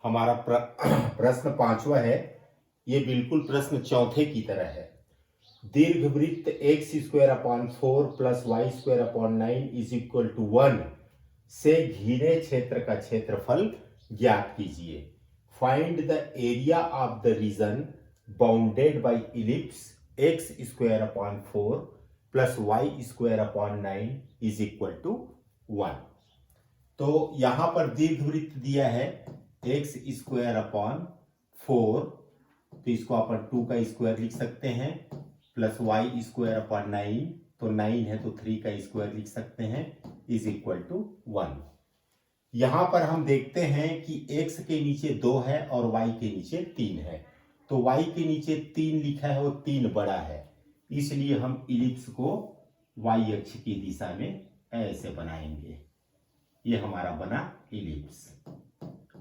हमारा प्रश्न पांचवा है। ये बिल्कुल प्रश्न चौथे की तरह है। दीर्घवृत्त x square upon 4 plus y square upon 9 is equal to 1 से घिरे क्षेत्र का क्षेत्रफल ज्ञात कीजिए। Find the area of the region bounded by ellipse x square upon 4 plus y square upon 9 is equal to 1। तो यहां पर दीर्घवृत्त दिया है एक्स स्क्वायर अपॉन 4, तो इसको अपन 2 का स्क्वायर लिख सकते हैं, प्लस वाई स्क्वायर अपॉन 9, तो 9 है तो 3 का स्क्वायर लिख सकते हैं, इज इक्वल टू 1। यहां पर हम देखते हैं कि x के नीचे 2 है और y के नीचे 3 है, तो y के नीचे 3 लिखा है, वो 3 बड़ा है, इसलिए हम इलिप्स को y अक्ष की दिशा में ऐसे बनाएंगे। ये हमारा बना इलिप्स,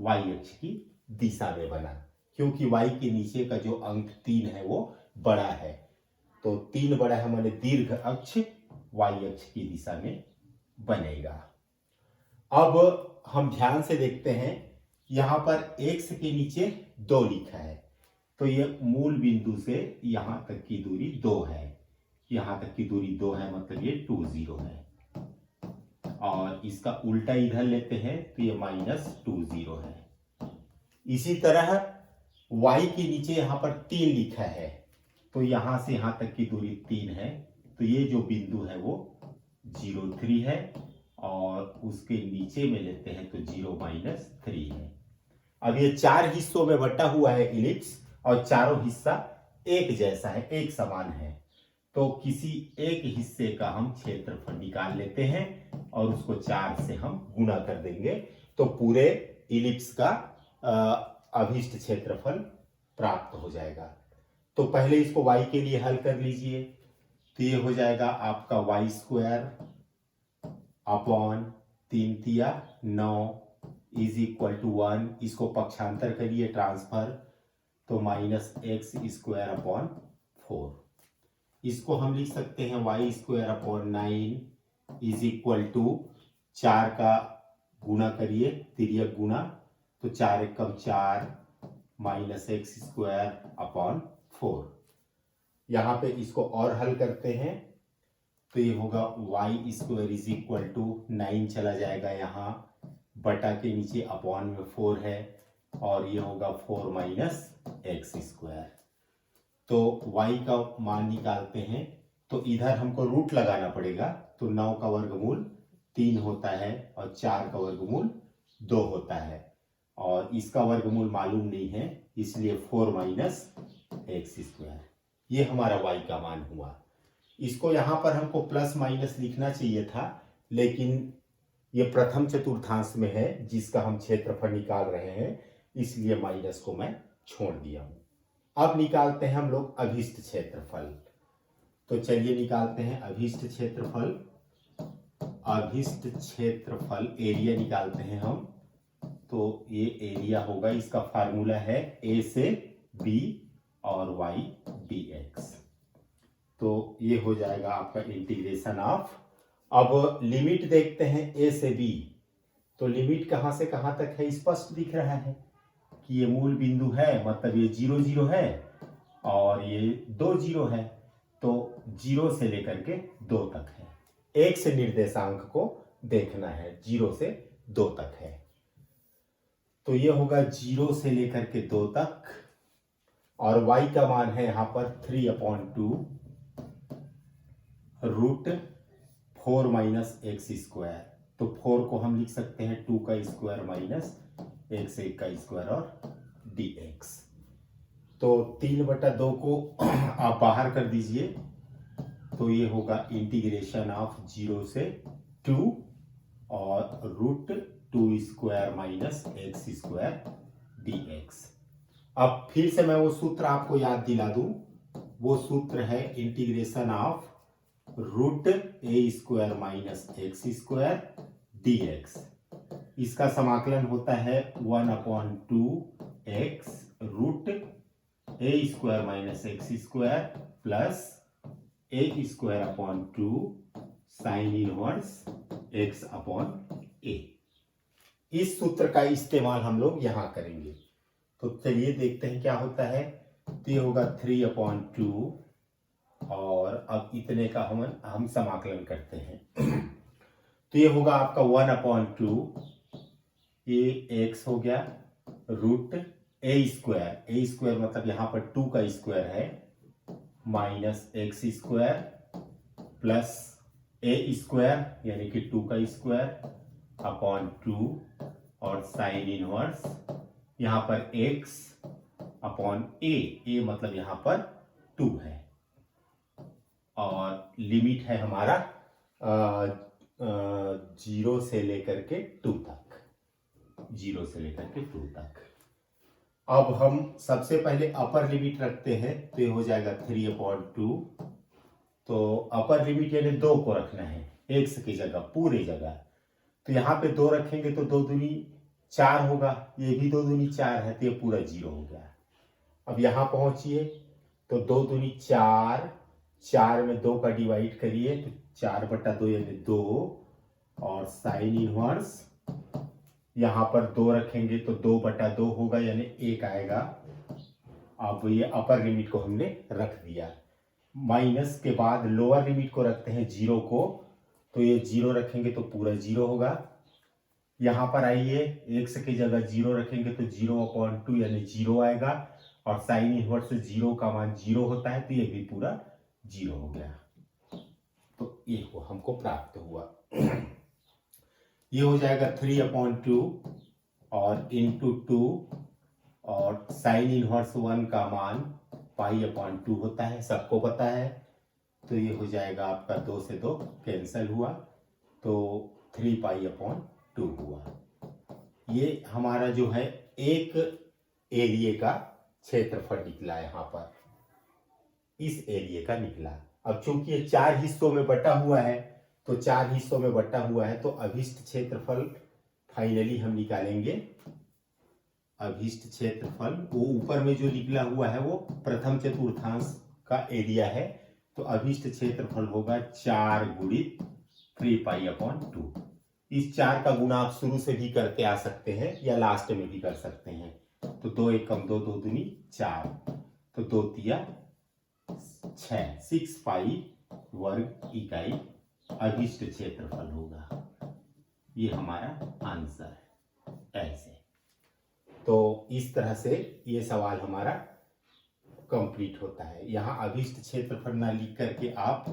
y अक्ष की दिशा में बना, क्योंकि y के नीचे का जो अंक 3 है वो बड़ा है, तो 3 बड़ा है माने दीर्घ अक्ष y अक्ष की दिशा में बनेगा। अब हम ध्यान से देखते हैं, यहां पर x के नीचे 2 लिखा है, तो ये मूल बिंदु से यहां तक की दूरी 2 है, यहां तक की दूरी 2 है, मतलब ये 2 0 है, और इसका उल्टा इधर लेते हैं तो ये -2 0 है। इसी तरह y के नीचे यहां पर 3 लिखा है, तो यहां से यहां तक की दूरी 3 है, तो ये जो बिंदु है वो 0 3 है, और उसके नीचे में लेते हैं तो 0 -3 है। अब ये 4 हिस्सों में बटा हुआ है इलिप्स, और चारों हिस्सा एक जैसा है, एक समान है, तो किसी एक हिस्से का हम क्षेत्रफल निकाल लेते हैं और उसको 4 से हम गुणा कर देंगे, तो पूरे इलिप्स का अभिष्ट क्षेत्रफल प्राप्त हो जाएगा। तो पहले इसको y के लिए हल कर लीजिए, तो ये हो जाएगा आपका वाई स्क्वायर अपॉन 3 तिया 9 इज इक्वल टू 1। इसको पक्षांतर करिए ट्रांसफर, तो -x स्क्वायर अपॉन 4। इसको हम लिख सकते हैं y square upon 9 is equal to 4 का गुणा करिए, तिर्यक गुणा, तो 4 एकम 4 -x स्क्वायर अपॉन 4। यहां पे इसको और हल करते हैं, तो ये होगा y square is equal to 9 चला जाएगा यहाँ, बटा के नीचे अपॉन में 4 है, और ये होगा 4 -x स्क्वायर। तो y का मान निकालते हैं, तो इधर हमको रूट लगाना पड़ेगा, तो 9 का वर्गमूल 3 होता है और 4 का वर्गमूल 2 होता है, और इसका वर्गमूल मालूम नहीं है, इसलिए 4 -x स्क्वायर, ये हमारा y का मान हुआ। इसको यहां पर हमको प्लस माइनस लिखना चाहिए था, लेकिन ये प्रथम चतुर्थांश में है जिसका हम क्षेत्रफल निकाल रहे हैं, इसलिए माइनस को मैं छोड़ दिया हूं। अब निकालते हैं हम लोग अभिष्ट क्षेत्रफल, तो चलिए निकालते हैं अभिष्ट क्षेत्रफल। अभिष्ट क्षेत्रफल एरिया निकालते हैं हम, तो ये एरिया होगा, इसका फार्मूला है a से b और y dx, तो ये हो जाएगा आपका इंटीग्रेशन ऑफ। अब लिमिट देखते हैं a से b, तो लिमिट कहां से कहां तक है, स्पष्ट दिख रहा है कि ये मूल बिंदु है, मतलब ये 0 0 है और ये 2 0 है, तो 0 से लेकर के 2 तक है, x निर्देशांक को देखना है, 0 से 2 तक है, तो ये होगा 0 से लेकर के 2 तक, और y का मान है यहां पर 3/2 रूट 4 -x स्क्वायर, तो 4 को हम लिख सकते हैं 2 का स्क्वायर माइनस x 1 का स्क्वायर और dx, तो 3/2 को आप बाहर कर दीजिए, तो ये होगा इंटीग्रेशन ऑफ 0 से 2 और root 2 square minus x square dx। अब फिर से मैं वो सूत्र आपको याद दिला दूं, वो सूत्र है integration of root a square minus x square dx। इसका समाकलन होता है 1/2x root a square minus x square plus a square upon 2 sine inverse x upon a। इस सूत्र का इस्तेमाल हम लोग यहां करेंगे। तो चलिए देखते हैं क्या होता है। तो ये होगा 3/2 और अब इतने का हम समाकलन करते हैं। तो ये होगा आपका 1/2, ये x हो गया रूट a स्क्वायर मतलब यहाँ पर 2 का स्क्वायर है minus x square plus a square यानी कि 2 का स्क्वायर अपॉन 2 और साइन इनवर्स यहाँ पर x अपॉन a मतलब यहाँ पर 2 है और लिमिट है हमारा 0 से लेकर के 2 तक, 0 से लेकर के 2 तक। अब हम सबसे पहले अपर लिमिट रखते हैं तो ये हो जाएगा 3/2। तो अपर लिमिट यानी 2 को रखना है x की जगह पूरी जगह। तो यहाँ पे 2 रखेंगे तो 2 दूनी 4 होगा, ये भी 2 दूनी 4 है तो ये पूरा 0 हो गया। अब यहाँ पहुंचिए तो 2 दूनी 4, 4 में 2 का डिवाइड करिए तो 4/2 यानी 2 और साइन इनवर्स यहाँ पर 2 रखेंगे तो 2/2 होगा यानी 1 आएगा। अब ये अपर लिमिट को हमने रख दिया। माइनस के बाद लोअर लिमिट को रखते हैं 0 को, तो ये 0 रखेंगे तो पूरा 0 होगा। यहाँ पर आइए x की जगह 0 रखेंगे तो 0/2 यानी 0 आएगा और साइन इनवर्स 0 का मान 0 होता है तो ये भी पूरा 0 हो गया। तो ये हमको प्राप्त हुआ। ये हो जाएगा 3/2 और इंटू 2 और साइन इनवर्स 1 का मान π/2 होता है, सबको पता है। तो ये हो जाएगा आपका 2 से 2 कैंसिल हुआ तो 3π/2 हुआ। ये हमारा जो है एक एरिया का क्षेत्रफल निकला, यहाँ पर इस एरिया का निकला। अब चूंकि ये 4 हिस्सों में बटा हुआ है तो 4 हिस्सों में बटा हुआ है तो अभिष्ट क्षेत्रफल फाइनली हम निकालेंगे। अभिष्ट क्षेत्रफल वो ऊपर में जो निकला हुआ है वो प्रथम चतुर्थांश का एरिया है, तो अभिष्ट क्षेत्रफल होगा 4 गुणित 3π/2। इस 4 का गुणा आप शुरू से भी करके आ सकते हैं या लास्ट में भी कर सकते हैं। तो 2 एकम 2, 2 दूनी 4, तो 2 तिया 6, 6π वर्ग इकाई अभिष्ट क्षेत्रफल होगा। ये हमारा आंसर है। ऐसे तो इस तरह से ये सवाल हमारा कंप्लीट होता है। यहाँ अभिष्ट क्षेत्रफल ना लिख करके आप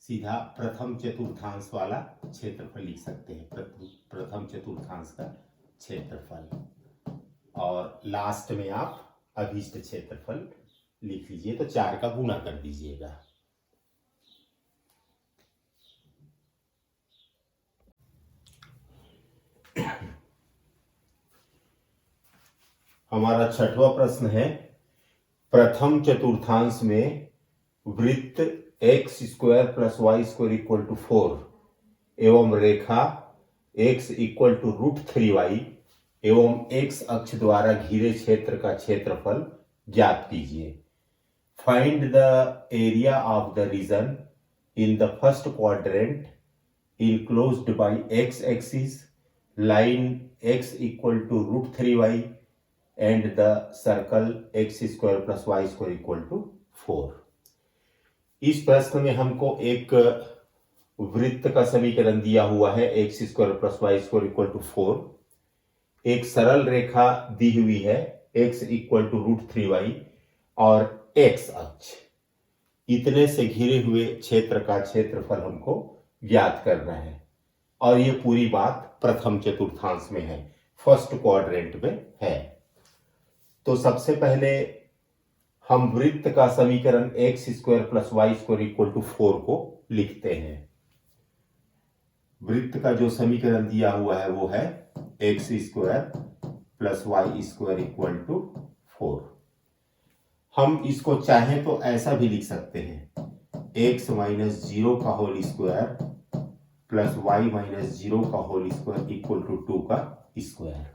सीधा प्रथम चतुर्थांश वाला क्षेत्रफल लिख सकते हैं, प्रथम चतुर्थांश का क्षेत्रफल, और लास्ट में आप अभिष्ट क्षेत्रफल लिख लीजिए तो 4 का गुणा कर दीजिएगा। हमारा 6वां प्रश्न है, प्रथम चतुर्थांश में वृत्त x² + y² = 4 एवं रेखा x = √3y एवं x अक्ष द्वारा घिरे क्षेत्र का क्षेत्रफल ज्ञात कीजिए। Find the area of the region in the first quadrant enclosed by x axis, line x = √3y and the circle x² + y² = 4। इस प्रश्न में हमको एक वृत्त का समीकरण दिया हुआ है x² + y² = 4। एक सरल रेखा दी हुई है x = √3y और x अक्ष, इतने से घिरे हुए क्षेत्र का क्षेत्रफल हमको ज्ञात करना है। और ये पूरी बात प्रथम चतुर्थांश में है, फर्स्ट क्वाड्रेंट में है। तो सबसे पहले हम वृत्त का समीकरण x² + y² = 4 को लिखते हैं। वृत्त का जो समीकरण दिया हुआ है वो है x² + y² = 4। हम इसको चाहें तो ऐसा भी लिख सकते हैं, x - 0 का होल स्क्वायर प्लस y - 0 का होल स्क्वायर = 2 का स्क्वायर।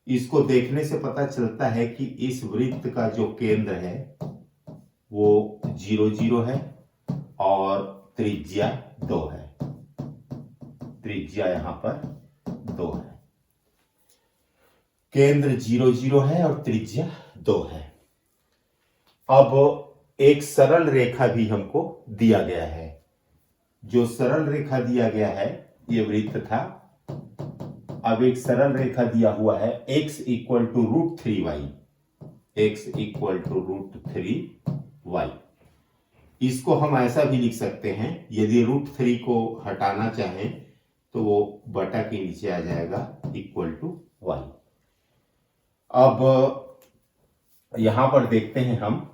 इसको देखने से पता चलता है कि इस वृत्त का जो केंद्र है वो 0, 0 है और त्रिज्या 2 है। त्रिज्या यहाँ पर 2 है। केंद्र 0 0 है और त्रिज्या 2 है। अब एक सरल रेखा भी हमको दिया गया है। जो सरल रेखा दिया गया है ये वृत्त था। अब एक सरल रेखा दिया हुआ है x equal to √3y, x equal to √3y। इसको हम ऐसा भी लिख सकते हैं, यदि √3 को हटाना चाहें तो वो बटा के नीचे आ जाएगा इक्वल टू y। अब यहां पर देखते हैं हम,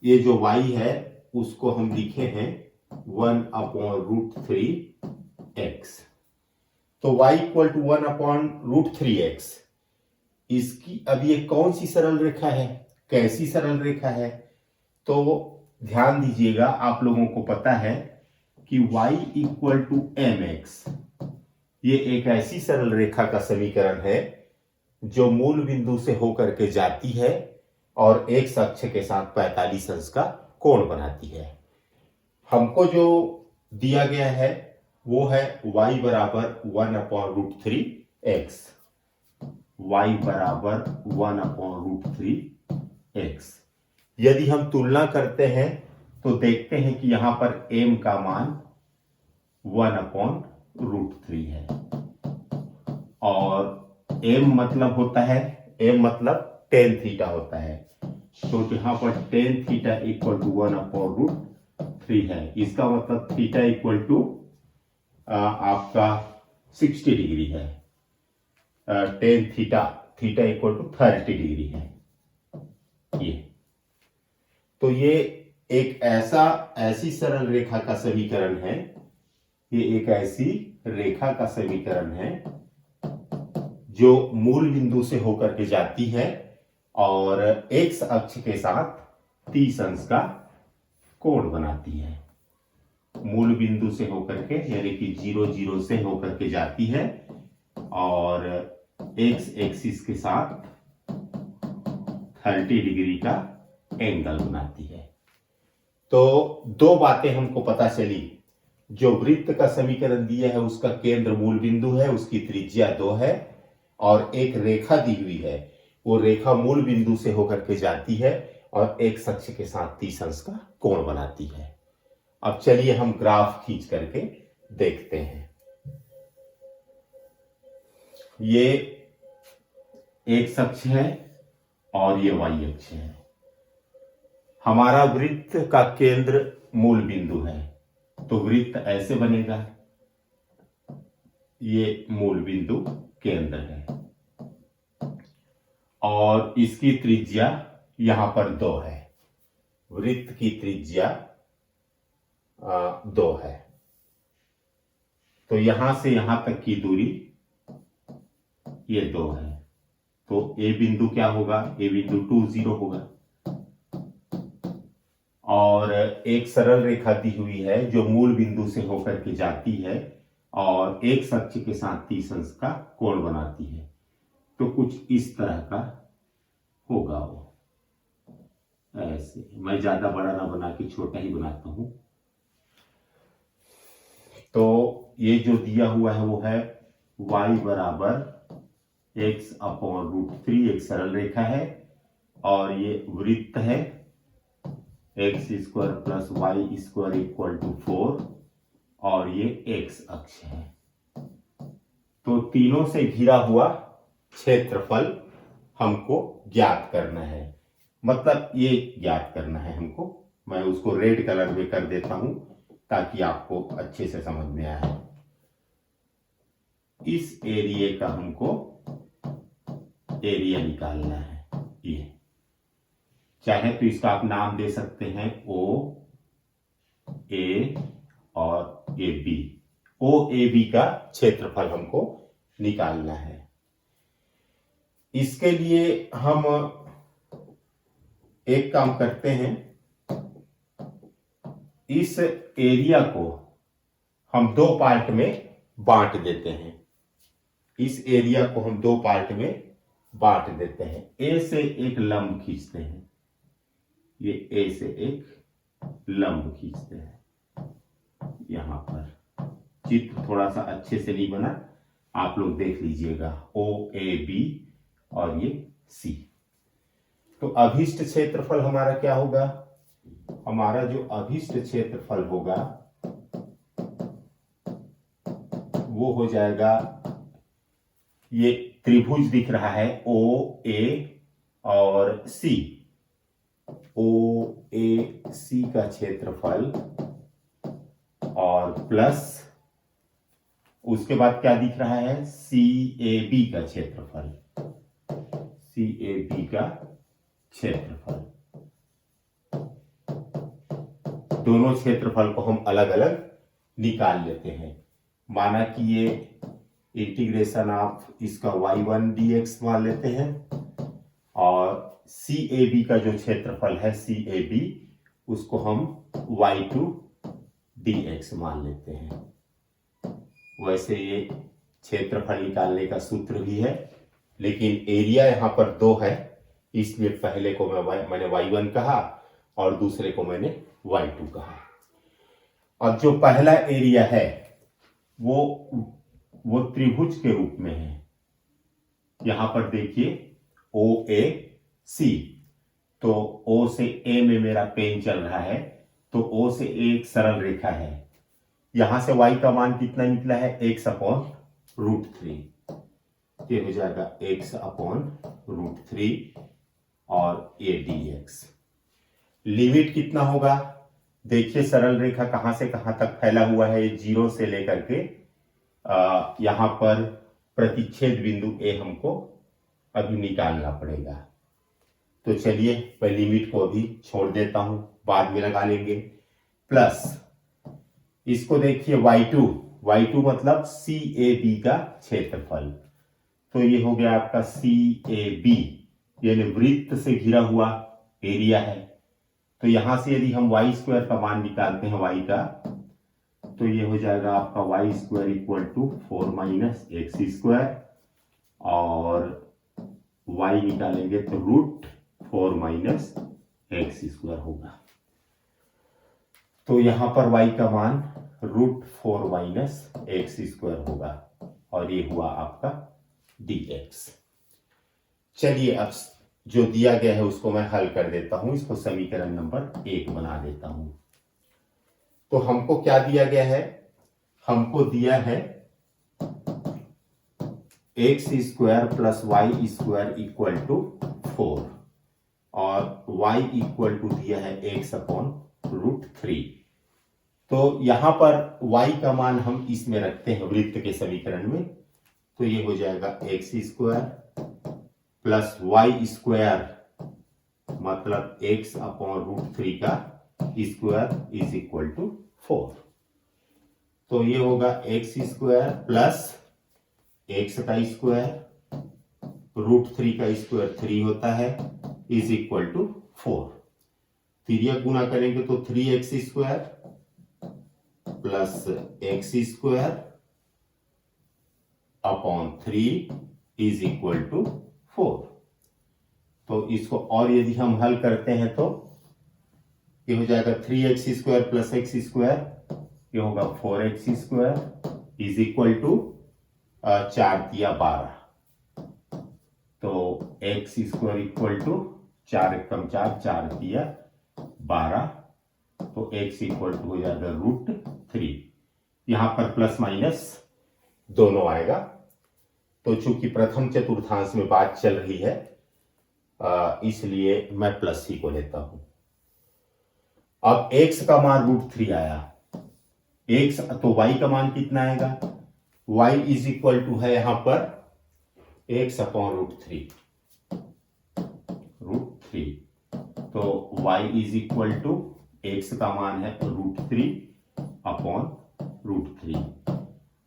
ये जो y है उसको हम लिखे हैं 1/√3x। तो y इक्वल टू 1/√3x। इसकी अब ये कौन सी सरल रेखा है, कैसी सरल रेखा है? तो ध्यान दीजिएगा, आप लोगों को पता है कि y इक्वल टू mx ये एक ऐसी सरल रेखा का समीकरण है जो मूल बिंदु से होकर के जाती है और एक अक्ष के साथ 45 अंश का कोण बनाती है। हमको जो दिया गया है वो है y बराबर 1/√3x, y बराबर 1/√3x। यदि हम तुलना करते हैं तो देखते हैं कि यहां पर m का मान 1/√3 है और m मतलब होता है, m मतलब tan थीटा होता है। तो यहां पर tan थीटा इक्वल टू 1/√3 है। इसका मतलब थीटा इक्वल टू आपका 60 डिग्री है। tan theta equal to 30 degree है ये। तो ये एक ऐसी सरल रेखा का समीकरण है, ये एक ऐसी रेखा का समीकरण है जो मूल बिंदु से होकर के जाती है और x अक्ष के साथ 30 अंश का कोण बनाती है। मूल बिंदु से होकर के यानी कि 0 0 से होकर के जाती है और x एक्सिस के साथ 30 डिग्री का एंगल बनाती है। तो दो बातें हमको पता चली, जो वृत्त का समीकरण दिया है उसका केंद्र मूल बिंदु है, उसकी त्रिज्या 2 है और एक रेखा दी हुई है, वो रेखा मूल बिंदु से होकर के जाती है और एक अक्ष के साथ 30 अंश का कोण बनाती है। अब चलिए हम ग्राफ खींच करके देखते हैं। ये एक अक्ष है और ये y अक्ष है। हमारा वृत्त का केंद्र मूल बिंदु है तो वृत्त ऐसे बनेगा, ये मूल बिंदु केंद्र है और इसकी त्रिज्या यहां पर 2 है। वृत्त की त्रिज्या 2 है। तो यहां से यहां तक की दूरी ये 2 है। तो ए बिंदु क्या होगा, ए बिंदु 2 0 होगा और एक सरल रेखा दी हुई है जो मूल बिंदु से होकर के जाती है और एक अक्ष के साथ 30 अंश का कोण बनाती है। तो कुछ इस तरह का होगा वो, ऐसे। मैं ज्यादा बड़ा ना बना के छोटा ही बनाता हूं। तो ये जो दिया हुआ है वो है y बराबर x/√3, एक सरल रेखा है और ये वृत्त है x² plus y² equal to 4 और ये x अक्ष है। तो तीनों से घिरा हुआ क्षेत्रफल हमको ज्ञात करना है, मतलब ये ज्ञात करना है हमको। मैं उसको रेड कलर में कर देता हूं ताकि आपको अच्छे से समझ में आए। इस एरिया का हमको एरिया निकालना है। ये चाहे तो इसका आप नाम दे सकते हैं ओ ए और A B. O A B का क्षेत्रफल हमको निकालना है। इसके लिए हम एक काम करते हैं, इस एरिया को हम 2 पार्ट में बांट देते हैं। इस एरिया को हम 2 पार्ट में बांट देते हैं। ए से एक लंब खींचते हैं, ये ए से एक लंब खींचते हैं। यहां पर चित्र थोड़ा सा अच्छे से नहीं बना, आप लोग देख लीजिएगा। ओ ए बी और ये C। तो अभिष्ट क्षेत्रफल हमारा क्या होगा? हमारा जो अभिष्ट क्षेत्रफल होगा वो हो जाएगा, ये त्रिभुज दिख रहा है ओ ए और सी, ओ ए सी का क्षेत्रफल और प्लस उसके बाद क्या दिख रहा है, सी ए बी का क्षेत्रफल, सी ए बी का क्षेत्रफल। दोनों क्षेत्रफल को हम अलग अलग निकाल लेते हैं। माना कि ये इंटीग्रेशन ऑफ इसका y1 dx मान लेते हैं और सी ए बी का जो क्षेत्रफल है सी ए बी उसको हम y2 dx मान लेते हैं। वैसे ये क्षेत्रफल निकालने का सूत्र भी है, लेकिन एरिया यहाँ पर 2 है, इसलिए पहले को मैंने y1 कहा और दूसरे को मैंने y2 कहा। अब जो पहला एरिया है वो त्रिभुज के रूप में है। यहां पर देखिए ओ ए सी, तो ओ से ए में मेरा पेन चल रहा है, तो ओ से ए एक सरल रेखा है। यहां से y का मान कितना निकला है, x/√3। ये हो जाएगा x/√3 और ये dx। लिमिट कितना होगा, देखिए सरल रेखा कहां से कहां तक फैला हुआ है, 0 से लेकर के यहां पर प्रतिच्छेद बिंदु ए हमको अभी निकालना पड़ेगा। तो चलिए मैं लिमिट को अभी छोड़ देता हूं, बाद में लगा लेंगे। प्लस इसको देखिए y2 मतलब सी ए बी का क्षेत्रफल, तो ये हो गया आपका सी ए बी, यानी वृत्त से घिरा हुआ एरिया है। तो यहां से यदि हम y² का मान निकालते हैं y का, तो ये हो जाएगा आपका y² = 4 - x² और y निकालेंगे तो √4 - x² होगा। तो यहां पर y का मान √4 - x² होगा और ये हुआ आपका dx। चलिए अब जो दिया गया है उसको मैं हल कर देता हूं, इसको समीकरण नंबर 1 बना देता हूं। तो हमको क्या दिया गया है, हमको दिया है x² + y² = 4 और y = दिया है x/√3। तो यहां पर y का मान हम इसमें रखते हैं वृत्त के समीकरण में, तो ये हो जाएगा x² + y² मतलब x/√3 का स्क्वायर = 4। तो ये होगा x² + x का स्क्वायर √3 का स्क्वायर 3 होता है = 4। तिर्यक गुना करेंगे तो 3x² + x² / 3 = 4। तो इसको और यदि हम हल करते हैं तो ये हो जाएगा 3x² + x², ये होगा 4x² = 4 × 12। तो x² = 4 × 4 = 4 × 12, तो x हो जाएगा √3। यहां पर प्लस माइनस दोनों आएगा। तो चूंकि प्रथम चतुर्थांश में बात चल रही है इसलिए मैं प्लस ही को लेता हूं। अब x का मान √3 आया, x तो y का मान कितना आएगा, y = है यहां पर x/√3। तो y x का मान है √3/√3।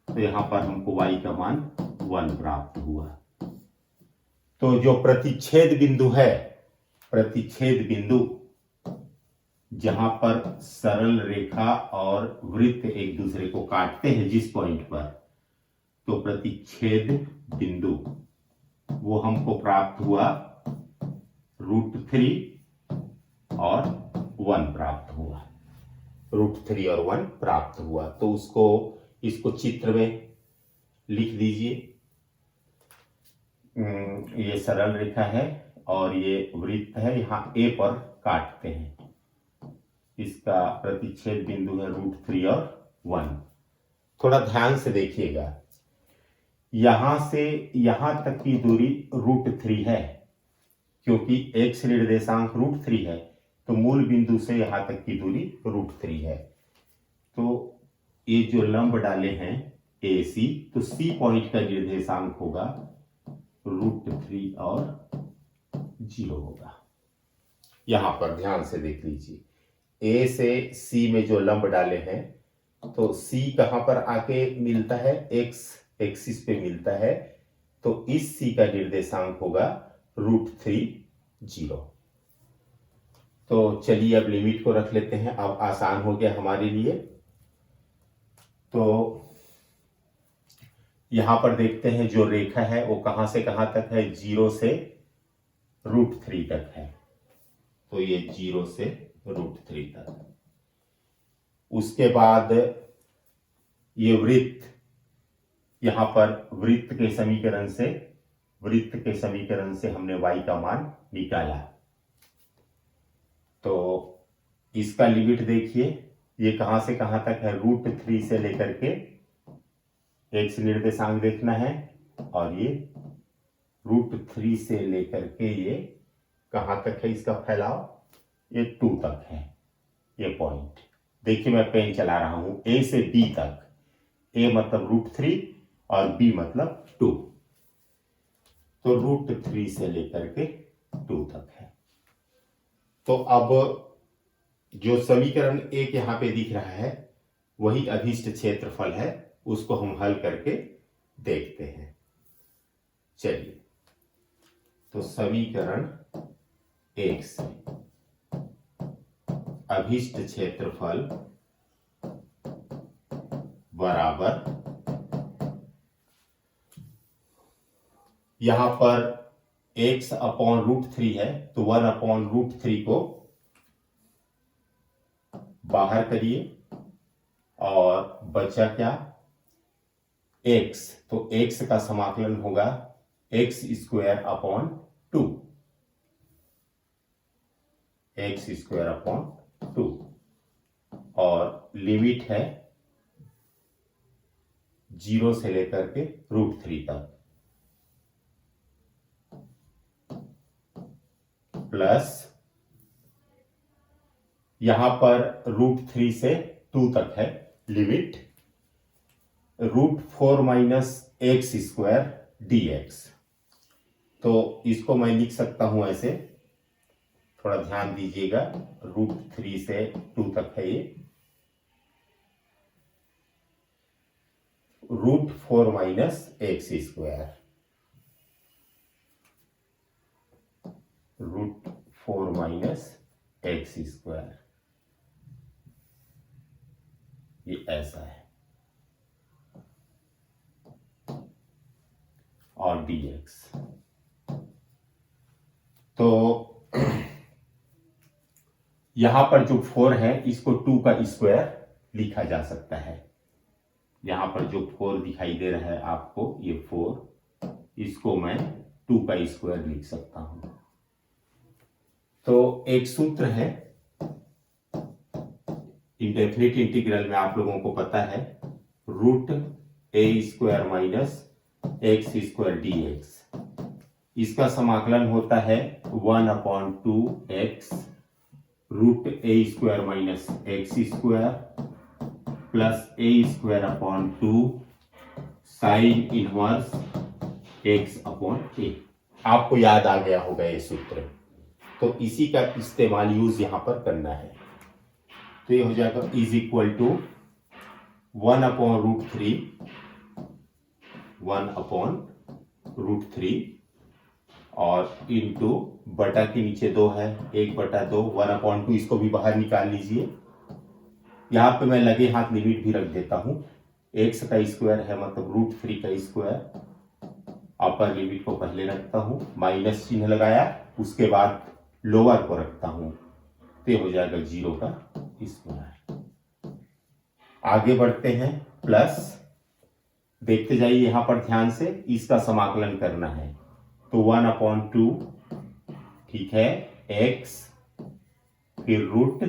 तो यहां पर हमको y का मान 1 प्राप्त हुआ। तो जो प्रतिच्छेद बिंदु है, प्रतिच्छेद बिंदु जहां पर सरल रेखा और वृत्त एक दूसरे को काटते हैं जिस पॉइंट पर, तो प्रतिच्छेद बिंदु वो हमको प्राप्त हुआ √3 और 1 प्राप्त हुआ, √3 और 1 प्राप्त हुआ। तो इसको चित्र में लिख दीजिए। ये सरल रेखा है और ये वृत्त है, यहाँ ए पर काटते हैं। इसका प्रतिच्छेद बिंदु है √3 और 1। थोड़ा ध्यान से देखिएगा, यहां से यहां तक की दूरी √3 है, क्योंकि x निर्देशांक √3 है, तो मूल बिंदु से यहां तक की दूरी √3 है। तो ये जो लंब डाले हैं AC, तो C पॉइंट का निर्देशांक होगा √3 और 0 होगा। यहां पर ध्यान से देख लीजिए, A से C में जो लंब डाले हैं, तो C कहां पर आके मिलता है, x एक्सिस पे मिलता है, तो इस C का निर्देशांक होगा √3 0। तो चलिए अब लिमिट को रख लेते हैं, अब आसान हो गया हमारे लिए। तो यहां पर देखते हैं जो रेखा है वो कहां से कहां तक है, 0 से √3 तक है। तो ये 0 से √3 तक। उसके बाद ये वृत्त, यहां पर वृत्त के समीकरण से हमने y का मान निकाला। तो इसका लिमिट देखिए, ये कहां से कहां तक है, √3 से लेकर के x निर्देशांक देखना है, और ये √3 से लेकर के ये कहां तक है, इसका फैलाव ये 2 तक है। ये पॉइंट देखिए, मैं पेन चला रहा हूं, A से B तक, A मतलब √3 और B मतलब 2, तो √3 से लेकर के 2 तक है। तो अब जो समीकरण एक यहां पे दिख रहा है वही अभीष्ट क्षेत्रफल है, उसको हम हल करके देखते हैं। चलिए, तो समीकरण 1 से अभीष्ट क्षेत्रफल बराबर, यहां पर x अपॉन √3 है, तो 1 अपॉन √3 को बाहर करिए और बचा क्या, x, तो x का समाकलन होगा x² अपॉन 2, x² अपॉन 2, और लिमिट है 0 से लेकर के √3 तक, प्लस यहां पर √3 से 2 तक है लिमिट, √4 - x² dx। तो इसको मैं लिख सकता हूं ऐसे, थोड़ा ध्यान दीजिएगा, √3 से 2 तक है ये, √4 - x², √4 - x², ये ऐसा है, और dx। तो यहां पर जो 4 है इसको 2 का स्क्वायर लिखा जा सकता है। यहां पर जो 4 दिखाई दे रहा है आपको, ये 4, इसको मैं 2 का स्क्वायर लिख सकता हूं। तो एक सूत्र है इंडेफिनिट इंटीग्रल में, आप लोगों को पता है, √a² - x² dx। इसका समाकलन होता है 1/2x √a² - x² plus a²/2 sine inverse x/a। आपको याद आ गया होगा ये सूत्र, तो इसी का इस्तेमाल यूज यहां पर करना है। तो ये हो जाएगा = 1/√3 और इंटू बटा के नीचे 2 है, 1/2, 1/2, इसको भी बाहर निकाल लीजिए। यहां पे मैं लगे हाथ लिमिट भी रख देता हूं, x का स्क्वायर है मतलब √3 का स्क्वायर, अपर लिमिट को पहले रखता हूं, माइनस चिन्ह लगाया, उसके बाद लोअर को रखता हूं, तो हो जाएगा 0 का स्क्वायर। आगे बढ़ते हैं, प्लस देखते जाइए यहां पर ध्यान से, इसका समाकलन करना है, तो 1/2, ठीक है, x, फिर रूट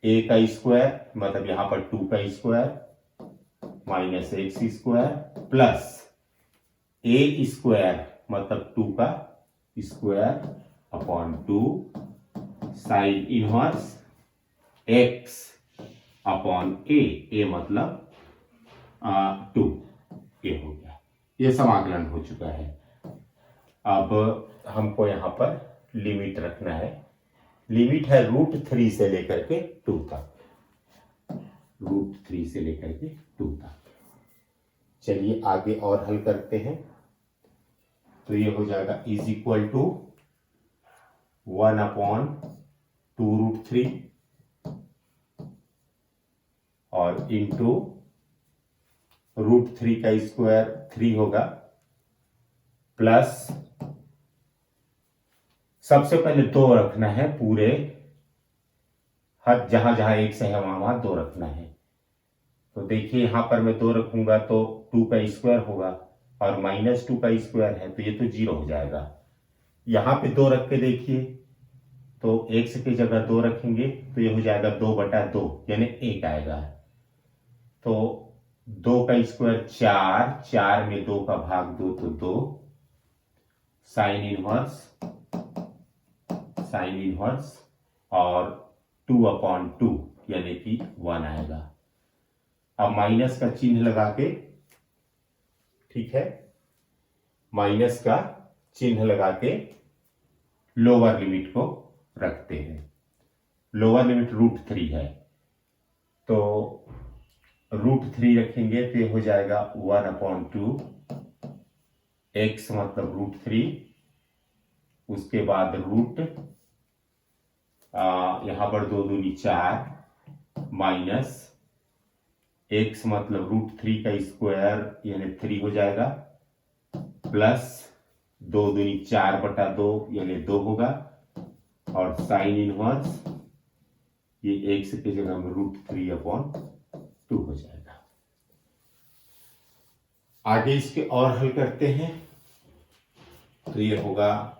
a का स्क्वायर मतलब यहां पर 2 का square minus x square plus a square मतलब 2 का square upon 2 sine inverse x upon a मतलब 2 ये हो गया। ये समाकलन हो चुका है। अब हमको यहाँ पर लिमिट रखना है। लिमिट है √3 से लेकर के 2 तक, √3 से लेकर के 2 तक। चलिए आगे और हल करते हैं। तो ये हो जाएगा इज इक्वल टू 1/2√3 और इंटू √3 का स्क्वायर 3 होगा प्लस सबसे पहले 2 रखना है पूरे, हर जहां जहां एक से है वहां वहां 2 रखना है। तो देखिए यहां पर मैं 2 रखूंगा तो 2 का स्क्वायर होगा और -2 का स्क्वायर है तो ये तो 0 हो जाएगा। यहां पे 2 रख के देखिए तो x की जगह 2 रखेंगे तो ये हो जाएगा 2/2 यानी 1 आएगा। तो 2 का स्क्वायर 4, 4 में 2 का भाग 2 तो 2 साइन इनवर्स और 2/2 यानी कि 1 आएगा। अब माइनस का चिन्ह लगा के, ठीक है, माइनस का चिन्ह लगा के लोअर लिमिट को रखते हैं। लोअर लिमिट √3 है तो √3 रखेंगे तो ये हो जाएगा 1/2 x मतलब √3, उसके बाद रूट यहां पर 2 दूनी 4 माइनस x मतलब √3 का स्क्वायर यानी 3 हो जाएगा प्लस 2 दूनी 4/2 यानी 2 होगा और साइन इनवर्स ये x की जगह में √3/2 हो जाएगा। आगे इसके और हल करते हैं। तो ये होगा,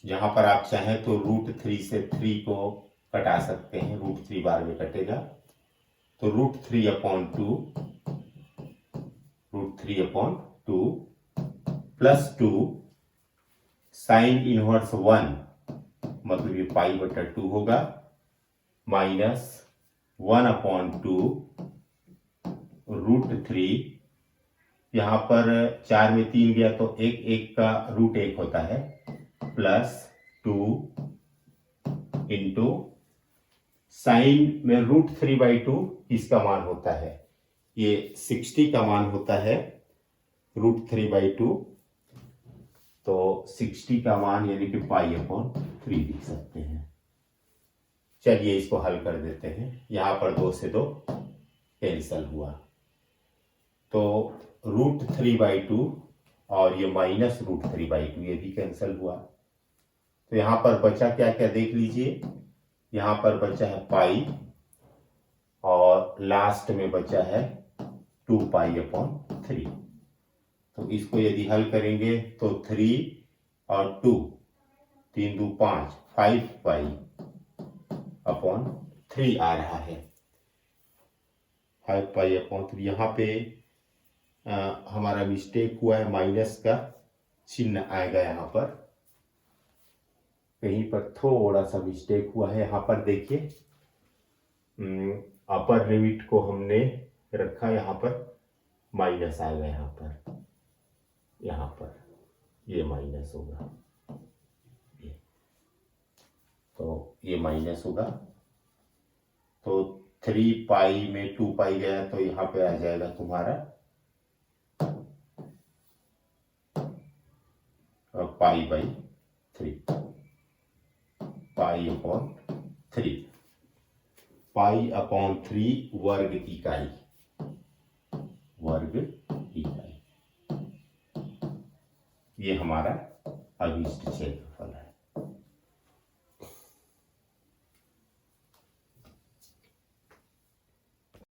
यहां पर आप चाहें तो √3 से 3 को कटा सकते हैं, √3 बार में कटेगा तो √3/2 प्लस 2 साइन इनवर्स 1 मतलब ये π/2 होगा माइनस 1/2 √3, यहां पर 4 में 3 गया तो 1 का √1 होता है प्लस 2 इंटू साइन में √3/2 किसका मान होता है, ये 60 का मान होता है √3/2 तो 60 का मान यानी कि π/3 लिख सकते हैं। चलिए इसको हल कर देते हैं। यहां पर 2 से 2 कैंसिल हुआ तो √3/2 और ये माइनस √3/2 ये भी कैंसिल हुआ। तो यहां पर बचा क्या क्या देख लीजिए, यहां पर बचा है पाई और लास्ट में बचा है 2π/3। तो इसको यदि हल करेंगे तो 3 और 2 3 2 5 5π/3 आ रहा है। 5π/3 यहाँ पे हमारा मिस्टेक हुआ है, माइनस का चिन्ह आएगा यहाँ पर, कहीं पर थोड़ा सा मिस्टेक हुआ है। यहाँ पर देखिए अपर लिमिट को हमने रखा, यहाँ पर माइनस आएगा, यहाँ पर ये माइनस होगा, तो ये माइनस होगा तो 3π में 2π गया तो यहाँ पे आ जाएगा तुम्हारा π/3 π/3 वर्ग इकाई, ये हमारा अभिष्ट क्षेत्र।